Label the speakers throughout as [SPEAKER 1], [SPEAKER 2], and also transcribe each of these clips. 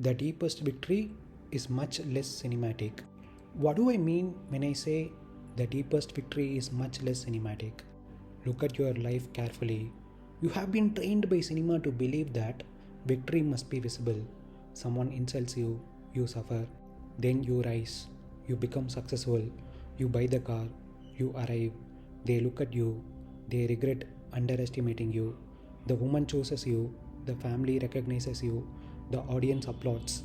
[SPEAKER 1] The deepest victory is much less cinematic. What do I mean when I say the deepest victory is much less cinematic? Look at your life carefully. You have been trained by cinema to believe that victory must be visible. Someone insults you, you suffer. Then you rise, you become successful, you buy the car, you arrive. They look at you, they regret underestimating you. The woman chooses you, the family recognizes you, the audience applauds.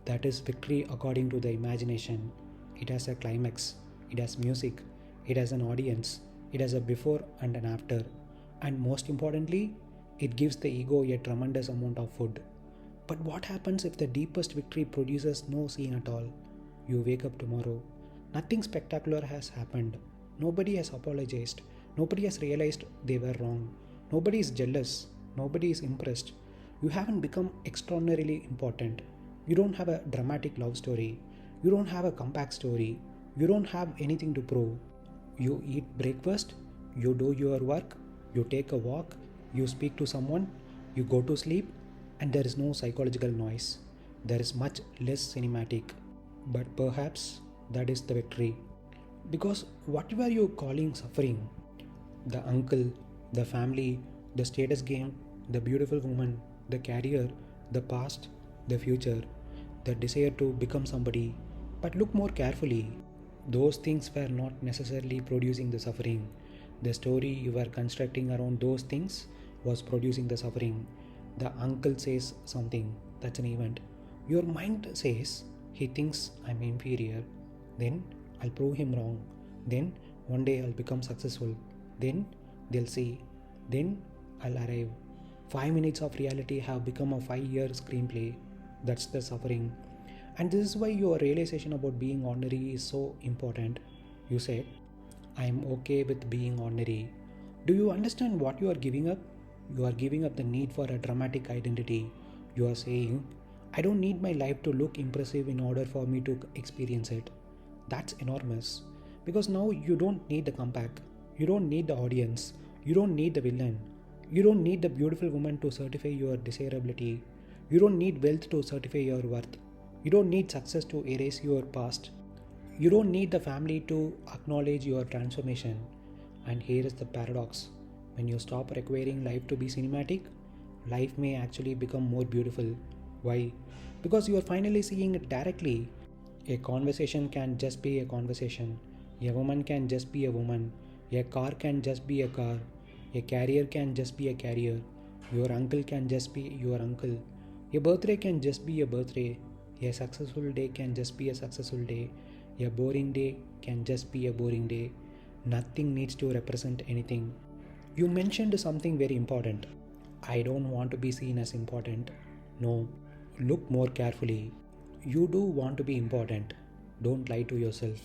[SPEAKER 1] That is victory according to the imagination. It has a climax, it has music, it has an audience, it has a before and an after. And most importantly, it gives the ego a tremendous amount of food. But what happens if the deepest victory produces no scene at all? You wake up tomorrow. Nothing spectacular has happened. Nobody has apologized. Nobody has realized they were wrong. Nobody is jealous. Nobody is impressed. You haven't become extraordinarily important. You don't have a dramatic love story. You don't have a comeback story. You don't have anything to prove. You eat breakfast. You do your work. You take a walk. You speak to someone. You go to sleep. And there is no psychological noise. There is much less cinematic. But perhaps that is the victory. Because what were you calling suffering? The uncle, the family, the status game, the beautiful woman, the career, the past, the future, the desire to become somebody. But look more carefully. Those things were not necessarily producing the suffering. The story you were constructing around those things was producing the suffering. The uncle says something, that's an event. Your mind says, he thinks I'm inferior. Then I'll prove him wrong. Then one day I'll become successful. Then they'll see. Then I'll arrive. 5 minutes of reality have become a 5-year screenplay. That's the suffering. And this is why your realization about being ordinary is so important. You said, I'm okay with being ordinary. Do you understand what you are giving up? You are giving up the need for a dramatic identity. You are saying, I don't need my life to look impressive in order for me to experience it. That's enormous. Because now you don't need the comeback. You don't need the audience. You don't need the villain. You don't need the beautiful woman to certify your desirability. You don't need wealth to certify your worth. You don't need success to erase your past. You don't need the family to acknowledge your transformation. And here is the paradox. When you stop requiring life to be cinematic, life may actually become more beautiful. Why? Because you are finally seeing it directly. A conversation can just be a conversation. A woman can just be a woman. A car can just be a car. A carrier can just be a carrier. Your uncle can just be your uncle. A birthday can just be a birthday. A successful day can just be a successful day. A boring day can just be a boring day. Nothing needs to represent anything. You mentioned something very important. I don't want to be seen as important. No, look more carefully. You do want to be important. Don't lie to yourself.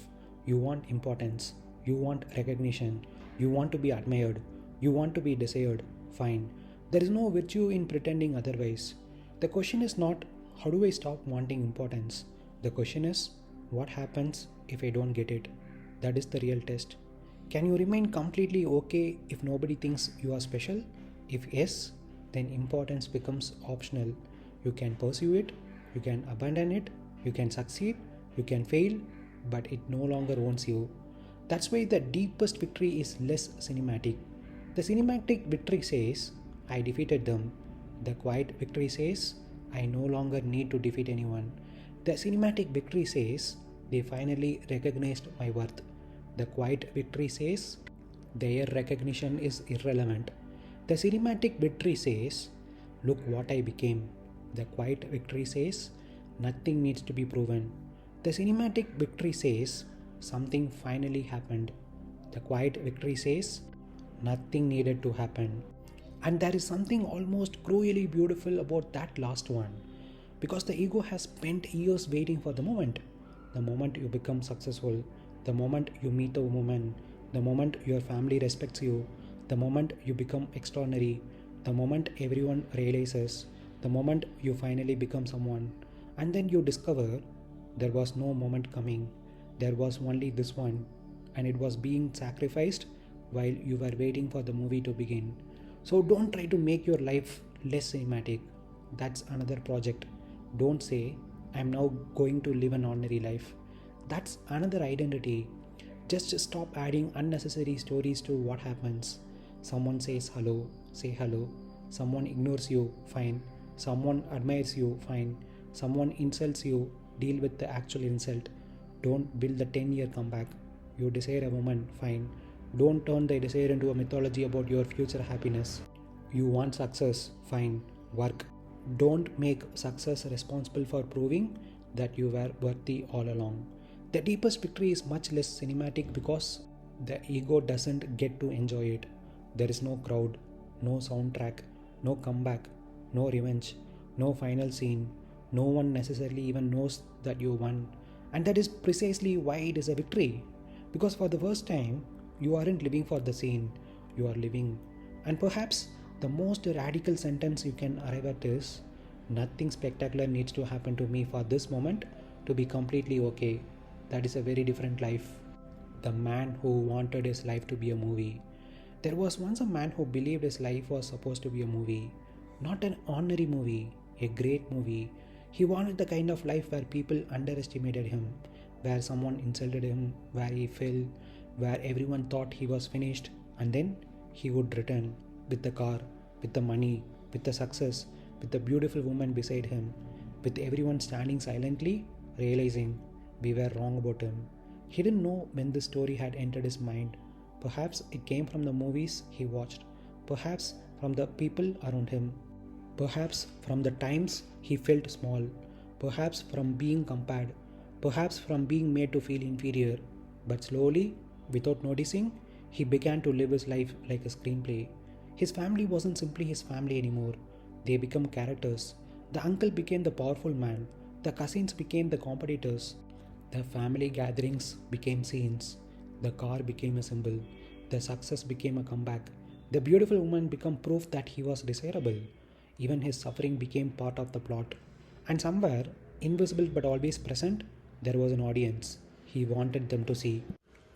[SPEAKER 1] You want importance. You want recognition. You want to be admired. You want to be desired. Fine. There is no virtue in pretending otherwise. The question is not, how do I stop wanting importance? The question is, what happens if I don't get it? That is the real test. Can you remain completely okay if nobody thinks you are special? If yes, then importance becomes optional. You can pursue it, you can abandon it, you can succeed, you can fail, but it no longer owns you. That's why the deepest victory is less cinematic. The cinematic victory says, I defeated them. The quiet victory says, I no longer need to defeat anyone. The cinematic victory says, they finally recognized my worth. The quiet victory says, their recognition is irrelevant. The cinematic victory says, look what I became. The quiet victory says, nothing needs to be proven. The cinematic victory says, something finally happened. The quiet victory says, nothing needed to happen. And there is something almost cruelly beautiful about that last one. Because the ego has spent years waiting for the moment. The moment you become successful, the moment you meet a woman, the moment your family respects you, the moment you become extraordinary, the moment everyone realizes, the moment you finally become someone, and then you discover there was no moment coming, there was only this one, and it was being sacrificed while you were waiting for the movie to begin. So don't try to make your life less cinematic. That's another project. Don't say, I'm now going to live an ordinary life. That's another identity. Just stop adding unnecessary stories to what happens. Someone says hello, say hello. Someone ignores you, fine. Someone admires you, fine. Someone insults you, deal with the actual insult. Don't build the 10-year comeback. You desire a woman, fine. Don't turn the desire into a mythology about your future happiness. You want success, fine. Work. Don't make success responsible for proving that you were worthy all along. The deepest victory is much less cinematic because the ego doesn't get to enjoy it. There is no crowd, no soundtrack, no comeback, no revenge, no final scene. No one necessarily even knows that you won. And that is precisely why it is a victory. Because for the first time, you aren't living for the scene, you are living. And perhaps the most radical sentence you can arrive at is, nothing spectacular needs to happen to me for this moment to be completely okay. That is a very different life. The man who wanted his life to be a movie. There was once a man who believed his life was supposed to be a movie. Not an ordinary movie, a great movie. He wanted the kind of life where people underestimated him, where someone insulted him, where he fell, where everyone thought he was finished, and then he would return with the car, with the money, with the success, with the beautiful woman beside him, with everyone standing silently, realizing we were wrong about him. He didn't know when this story had entered his mind. Perhaps it came from the movies he watched, perhaps from the people around him, perhaps from the times he felt small, perhaps from being compared, perhaps from being made to feel inferior. But slowly, without noticing, he began to live his life like a screenplay. His family wasn't simply his family anymore, they became characters. The uncle became the powerful man, the cousins became the competitors, the family gatherings became scenes, the car became a symbol, the success became a comeback, the beautiful woman became proof that he was desirable. Even his suffering became part of the plot. And somewhere, invisible but always present, there was an audience he wanted them to see.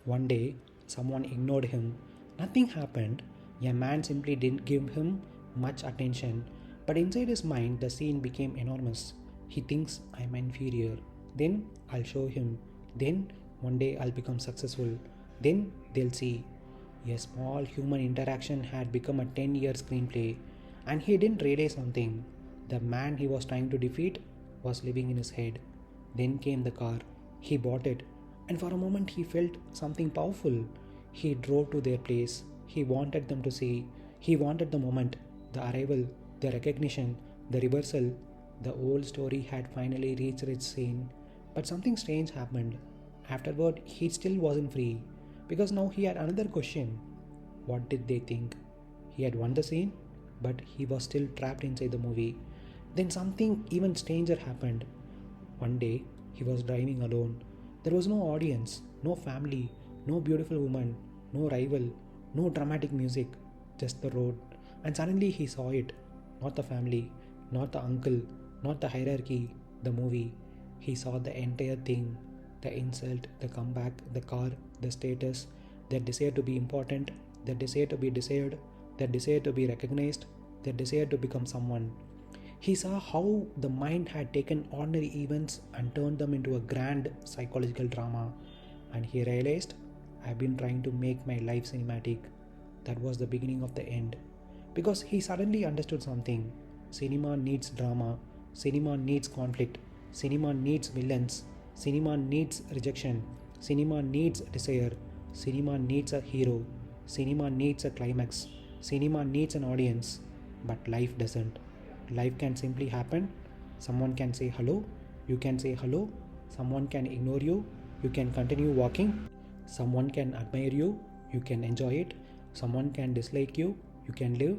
[SPEAKER 1] One day, someone ignored him. Nothing happened. A man simply didn't give him much attention. But inside his mind, the scene became enormous. He thinks, I'm inferior. Then I'll show him. Then one day I'll become successful. Then they'll see. A small human interaction had become a 10-year screenplay. And he didn't realize something. The man he was trying to defeat was living in his head. Then came the car. He bought it. And for a moment he felt something powerful. He drove to their place. He wanted them to see. He wanted the moment, the arrival, the recognition, the reversal. The old story had finally reached its scene. But something strange happened. Afterward, he still wasn't free. Because now he had another question. What did they think? He had won the scene, but he was still trapped inside the movie. Then something even stranger happened. One day, he was driving alone. There was no audience, no family, no beautiful woman, no rival, no dramatic music, just the road. And suddenly he saw it. Not the family, not the uncle, not the hierarchy, the movie. He saw the entire thing. The insult, the comeback, the car, the status, the desire to be important, the desire to be desired, the desire to be recognized, the desire to become someone. He saw how the mind had taken ordinary events and turned them into a grand psychological drama. And he realized, I've been trying to make my life cinematic. That was the beginning of the end. Because he suddenly understood something. Cinema needs drama. Cinema needs conflict. Cinema needs villains. Cinema needs rejection. Cinema needs desire. Cinema needs a hero. Cinema needs a climax. Cinema needs an audience. But life doesn't. Life can simply happen. Someone can say hello. You can say hello. Someone can ignore you. You can continue walking. Someone can admire you. You can enjoy it. Someone can dislike you. You can live.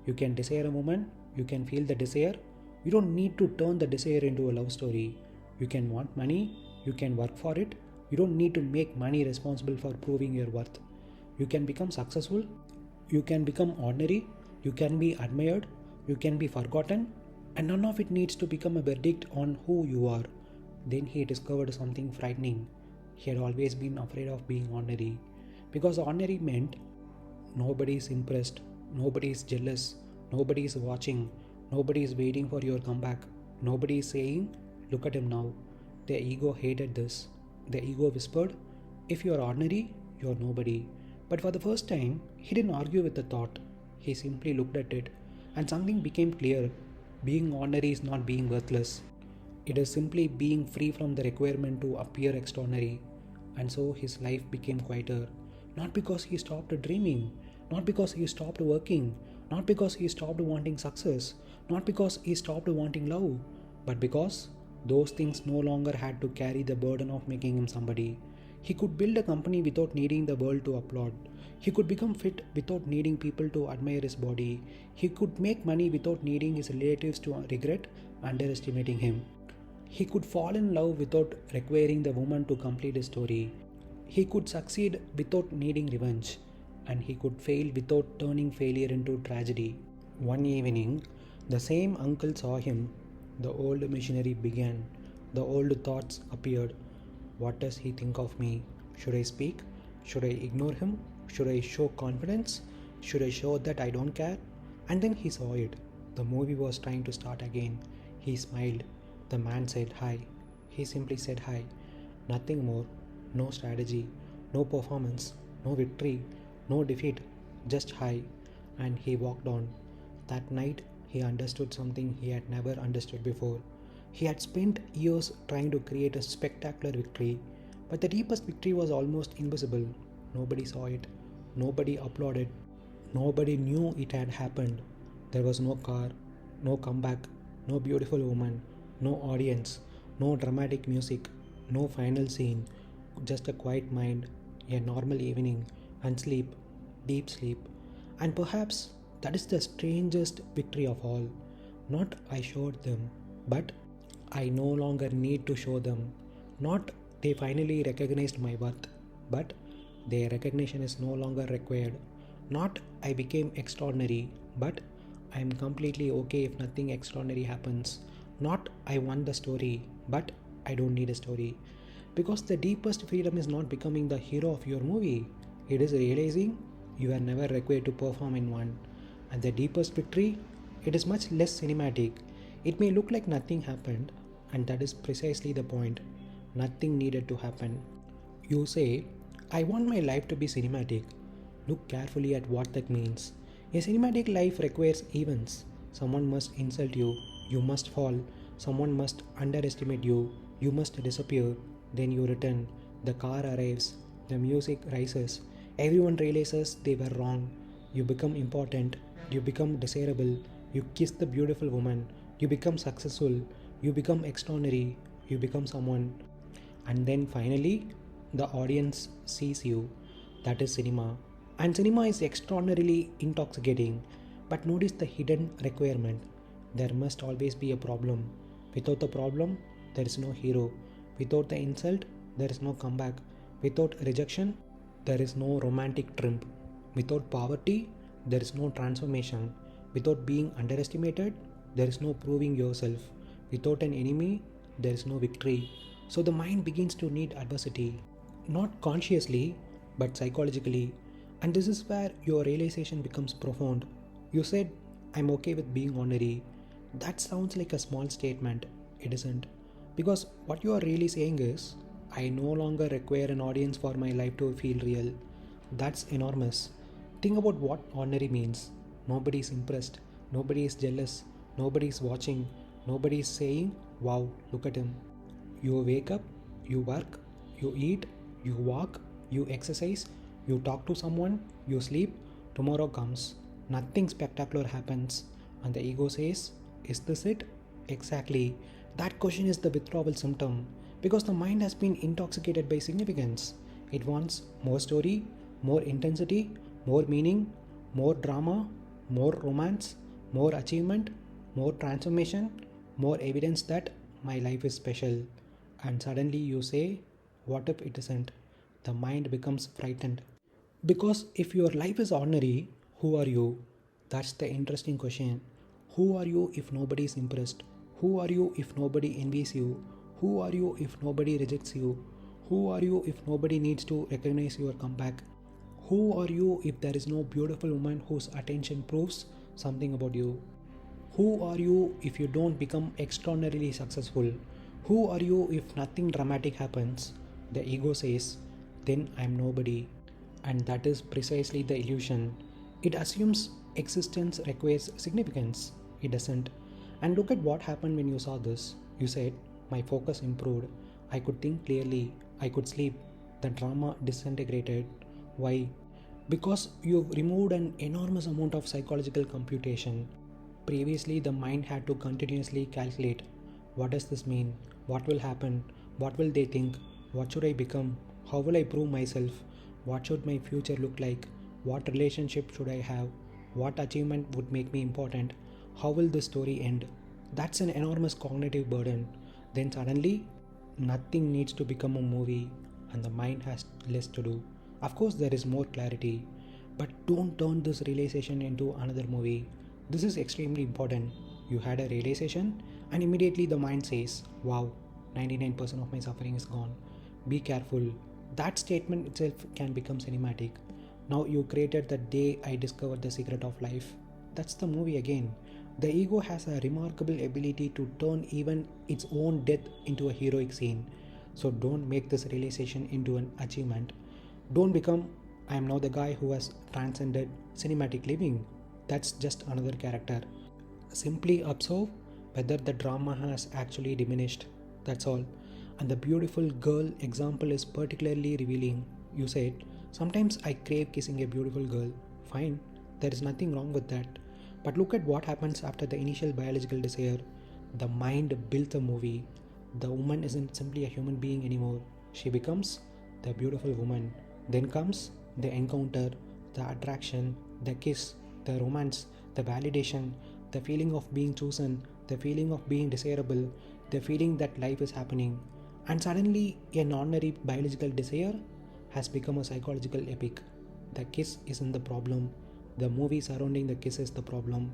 [SPEAKER 1] You can desire a moment. You can feel the desire. You don't need to turn the desire into a love story. You can want money. You can work for it. You don't need to make money responsible for proving your worth. You can become successful. You can become ordinary. You can be admired. You can be forgotten. And none of it needs to become a verdict on who you are. Then he discovered something frightening. He had always been afraid of being ordinary. Because ordinary meant nobody is impressed. Nobody is jealous. Nobody is watching. Nobody is waiting for your comeback. Nobody is saying, look at him now. Their ego hated this. Their ego whispered, if you're ordinary, you're nobody. But for the first time, he didn't argue with the thought. He simply looked at it, and something became clear. Being ordinary is not being worthless. It is simply being free from the requirement to appear extraordinary. And so his life became quieter. Not because he stopped dreaming, not because he stopped working, not because he stopped wanting success, not because he stopped wanting love, but because those things no longer had to carry the burden of making him somebody. He could build a company without needing the world to applaud. He could become fit without needing people to admire his body. He could make money without needing his relatives to regret underestimating him. He could fall in love without requiring the woman to complete his story. He could succeed without needing revenge. And he could fail without turning failure into tragedy. One evening, the same uncle saw him. The old missionary began. The old thoughts appeared. What does he think of me? Should I speak? Should I ignore him? Should I show confidence? Should I show that I don't care? And then he saw it. The movie was trying to start again. He smiled. The man said hi. He simply said hi. Nothing more. No strategy. No performance. No victory. No defeat. Just hi. And he walked on. That night, he understood something he had never understood before. He had spent years trying to create a spectacular victory, but the deepest victory was almost invisible. Nobody saw it. Nobody applauded. Nobody knew it had happened. There was no car, no comeback, no beautiful woman, no audience, no dramatic music, no final scene, just a quiet mind, a normal evening, and sleep, deep sleep. And perhaps that is the strangest victory of all. Not I showed them, but I no longer need to show them. Not they finally recognized my worth, but their recognition is no longer required. Not I became extraordinary, but I am completely okay if nothing extraordinary happens. Not I won the story, but I don't need a story. Because the deepest freedom is not becoming the hero of your movie, it is realizing you are never required to perform in one. And the deepest victory, it is much less cinematic. It may look like nothing happened, and that is precisely the point. Nothing needed to happen. You say, I want my life to be cinematic. Look carefully at what that means. A cinematic life requires events. Someone must insult you, you must fall. Someone must underestimate you, you must disappear. Then you return. The car arrives, the music rises. Everyone realizes they were wrong. You become important, you become desirable, you kiss the beautiful woman, you become successful, you become extraordinary, you become someone. And then finally, the audience sees you. That is cinema. And cinema is extraordinarily intoxicating. But notice the hidden requirement. There must always be a problem. Without the problem, there is no hero. Without the insult, there is no comeback. Without rejection, there is no romantic trip. Without poverty, there is no transformation. Without being underestimated, there is no proving yourself. Without an enemy, there is no victory. So the mind begins to need adversity. Not consciously, but psychologically. And this is where your realization becomes profound. You said, I'm okay with being ordinary. That sounds like a small statement. It isn't. Because what you are really saying is, I no longer require an audience for my life to feel real. That's enormous. Think about what ordinary means. Nobody is impressed. Nobody is jealous. Nobody is watching. Nobody is saying, wow, look at him. You wake up, you work, you eat, you walk, you exercise, you talk to someone, you sleep, tomorrow comes. Nothing spectacular happens. And the ego says, is this it? Exactly. That question is the withdrawal symptom. Because the mind has been intoxicated by significance. It wants more story, more intensity, more meaning, more drama, more romance, more achievement, more transformation, more evidence that my life is special. And suddenly you say, what if it isn't? The mind becomes frightened. Because if your life is ordinary, who are you? That's the interesting question. Who are you if nobody is impressed? Who are you if nobody envies you? Who are you if nobody rejects you? Who are you if nobody needs to recognize your comeback? Who are you if there is no beautiful woman whose attention proves something about you? Who are you if you don't become extraordinarily successful? Who are you if nothing dramatic happens? The ego says, then I'm nobody. And that is precisely the illusion. It assumes existence requires significance. It doesn't. And look at what happened when you saw this. You said, my focus improved. I could think clearly. I could sleep. The drama disintegrated. Why? Because you've removed an enormous amount of psychological computation. Previously, the mind had to continuously calculate, what does this mean? What will happen? What will they think? What should I become? How will I prove myself? What should my future look like? What relationship should I have? What achievement would make me important? How will the story end? That's an enormous cognitive burden. Then suddenly, nothing needs to become a movie and the mind has less to do. Of course, there is more clarity, but don't turn this realization into another movie. This is extremely important. You had a realization, and immediately the mind says, wow, 99% of my suffering is gone. Be careful. That statement itself can become cinematic. Now you created the day I discovered the secret of life. That's the movie again. The ego has a remarkable ability to turn even its own death into a heroic scene. So don't make this realization into an achievement. Don't become, I am now the guy who has transcended cinematic living. That's just another character. Simply observe whether the drama has actually diminished. That's all. And the beautiful girl example is particularly revealing. You said, sometimes I crave kissing a beautiful girl. Fine, there is nothing wrong with that. But look at what happens after the initial biological desire. The mind built a movie. The woman isn't simply a human being anymore. She becomes the beautiful woman. Then comes the encounter, the attraction, the kiss, the romance, the validation, the feeling of being chosen, the feeling of being desirable, the feeling that life is happening. And suddenly, an ordinary biological desire has become a psychological epic. The kiss isn't the problem. The movie surrounding the kiss is the problem.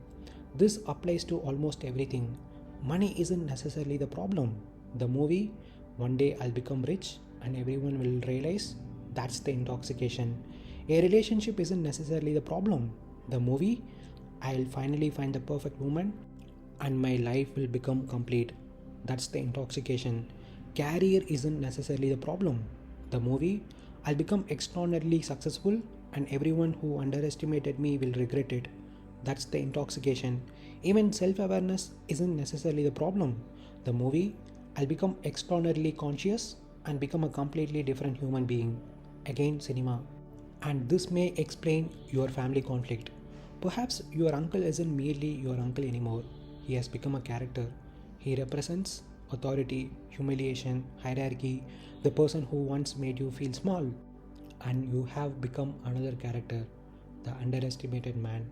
[SPEAKER 1] This applies to almost everything. Money isn't necessarily the problem. The movie, one day I'll become rich and everyone will realize, that's the intoxication. A relationship isn't necessarily the problem. The movie, I'll finally find the perfect woman and my life will become complete. That's the intoxication. Career isn't necessarily the problem. The movie, I'll become extraordinarily successful and everyone who underestimated me will regret it. That's the intoxication. Even self-awareness isn't necessarily the problem. The movie, I'll become extraordinarily conscious and become a completely different human being. Again, cinema. And this may explain your family conflict. Perhaps your uncle isn't merely your uncle anymore. He has become a character. He represents authority, humiliation, hierarchy, the person who once made you feel small. And you have become another character, the underestimated man.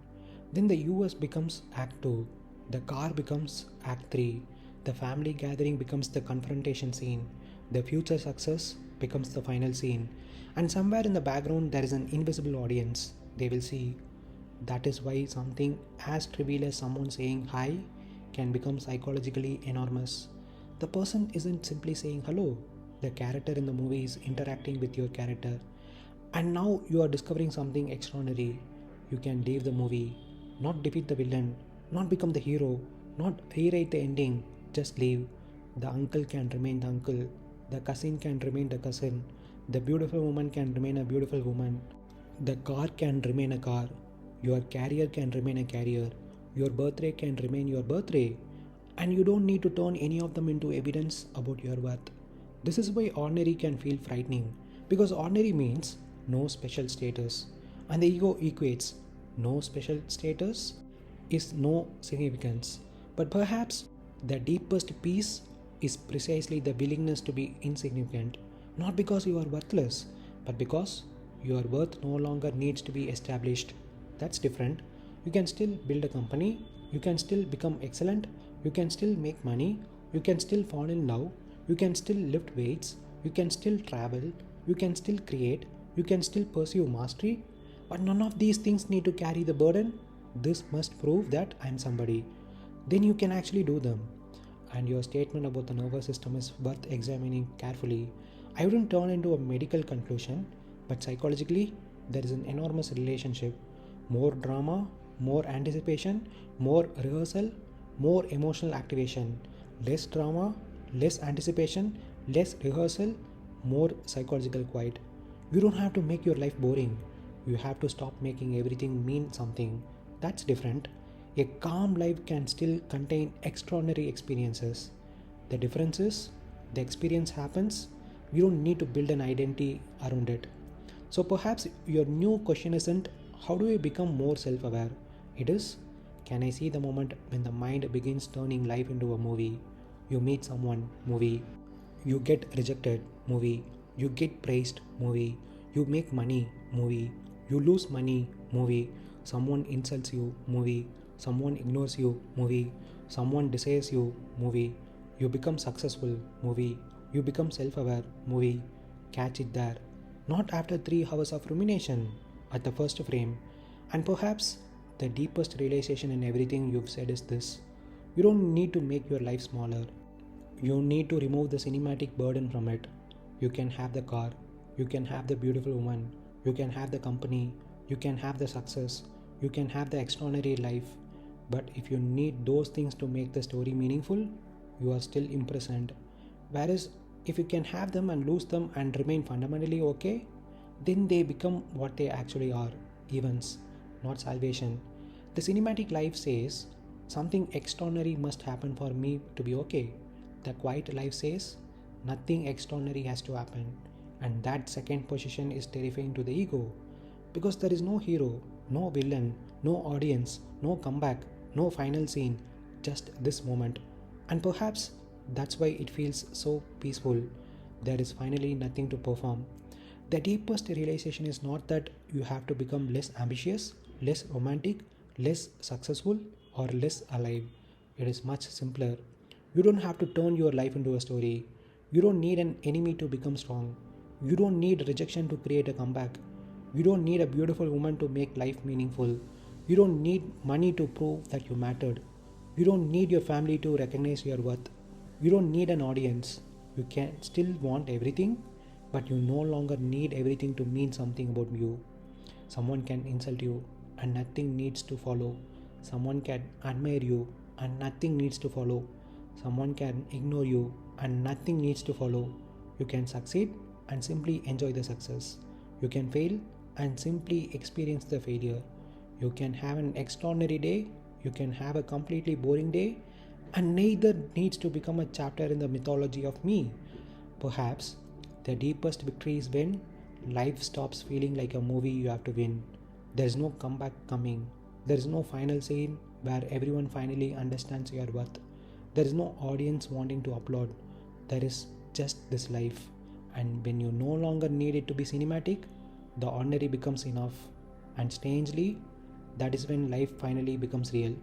[SPEAKER 1] Then the US becomes Act 2, the car becomes Act 3, the family gathering becomes the confrontation scene, the future success becomes the final scene, and somewhere in the background there is an invisible audience. They will see. That is why something as trivial as someone saying hi can become psychologically enormous. The person isn't simply saying hello, the character in the movie is interacting with your character. And now you are discovering something extraordinary. You can leave the movie, not defeat the villain, not become the hero, not rewrite the ending, just leave. The uncle can remain the uncle, the cousin can remain the cousin, the beautiful woman can remain a beautiful woman, the car can remain a car, your career can remain a career, your birthday can remain your birthday, and you don't need to turn any of them into evidence about your worth. This is why ordinary can feel frightening, because ordinary means no special status, and the ego equates no special status is no significance. But perhaps the deepest peace is precisely the willingness to be insignificant, not because you are worthless, but because your worth no longer needs to be established. That's different. You can still build a company, you can still become excellent, you can still make money, you can still fall in love, you can still lift weights, you can still travel, you can still create, you can still pursue mastery, but none of these things need to carry the burden. This must prove that I am somebody. Then you can actually do them. And your statement about the nervous system is worth examining carefully. I wouldn't turn into a medical conclusion, but psychologically, there is an enormous relationship. More drama, more anticipation, more rehearsal, more emotional activation, less drama, less anticipation, less rehearsal, more psychological quiet. You don't have to make your life boring. You have to stop making everything mean something. That's different. A calm life can still contain extraordinary experiences. The difference is the experience happens, you don't need to build an identity around it. So perhaps your new question isn't how do I become more self aware? It is can I see the moment when the mind begins turning life into a movie? You meet someone, movie. You get rejected, movie. You get praised, movie. You make money, movie. You lose money, movie. Someone insults you, movie. Someone ignores you, movie. Someone dissays you, movie. You become successful, movie. You become self aware, movie. Catch it there. Not after 3 hours of rumination, at the first frame. And perhaps the deepest realization in everything you've said is this: you don't need to make your life smaller. You need to remove the cinematic burden from it. You can have the car, you can have the beautiful woman, you can have the company, you can have the success, you can have the extraordinary life. But if you need those things to make the story meaningful, you are still imprisoned. Whereas if you can have them and lose them and remain fundamentally okay, then they become what they actually are: events, not salvation. The cinematic life says something extraordinary must happen for me to be okay. The quiet life says nothing extraordinary has to happen. And that second position is terrifying to the ego because there is no hero, no villain, no audience, no comeback, no final scene, just this moment. And perhaps that's why it feels so peaceful. There is finally nothing to perform. The deepest realization is not that you have to become less ambitious, less romantic, less successful, or less alive. It is much simpler. You don't have to turn your life into a story. You don't need an enemy to become strong. You don't need rejection to create a comeback. You don't need a beautiful woman to make life meaningful. You don't need money to prove that you mattered. You don't need your family to recognize your worth. You don't need an audience. You can still want everything, but you no longer need everything to mean something about you. Someone can insult you and nothing needs to follow. Someone can admire you and nothing needs to follow. Someone can ignore you and nothing needs to follow. You can succeed and simply enjoy the success. You can fail and simply experience the failure. You can have an extraordinary day. You can have a completely boring day. And neither needs to become a chapter in the mythology of me. Perhaps the deepest victory is when life stops feeling like a movie you have to win. There is no comeback coming. There is no final scene where everyone finally understands your worth. There is no audience wanting to applaud. There is just this life. And when you no longer need it to be cinematic, the ordinary becomes enough. And strangely, that is when life finally becomes real.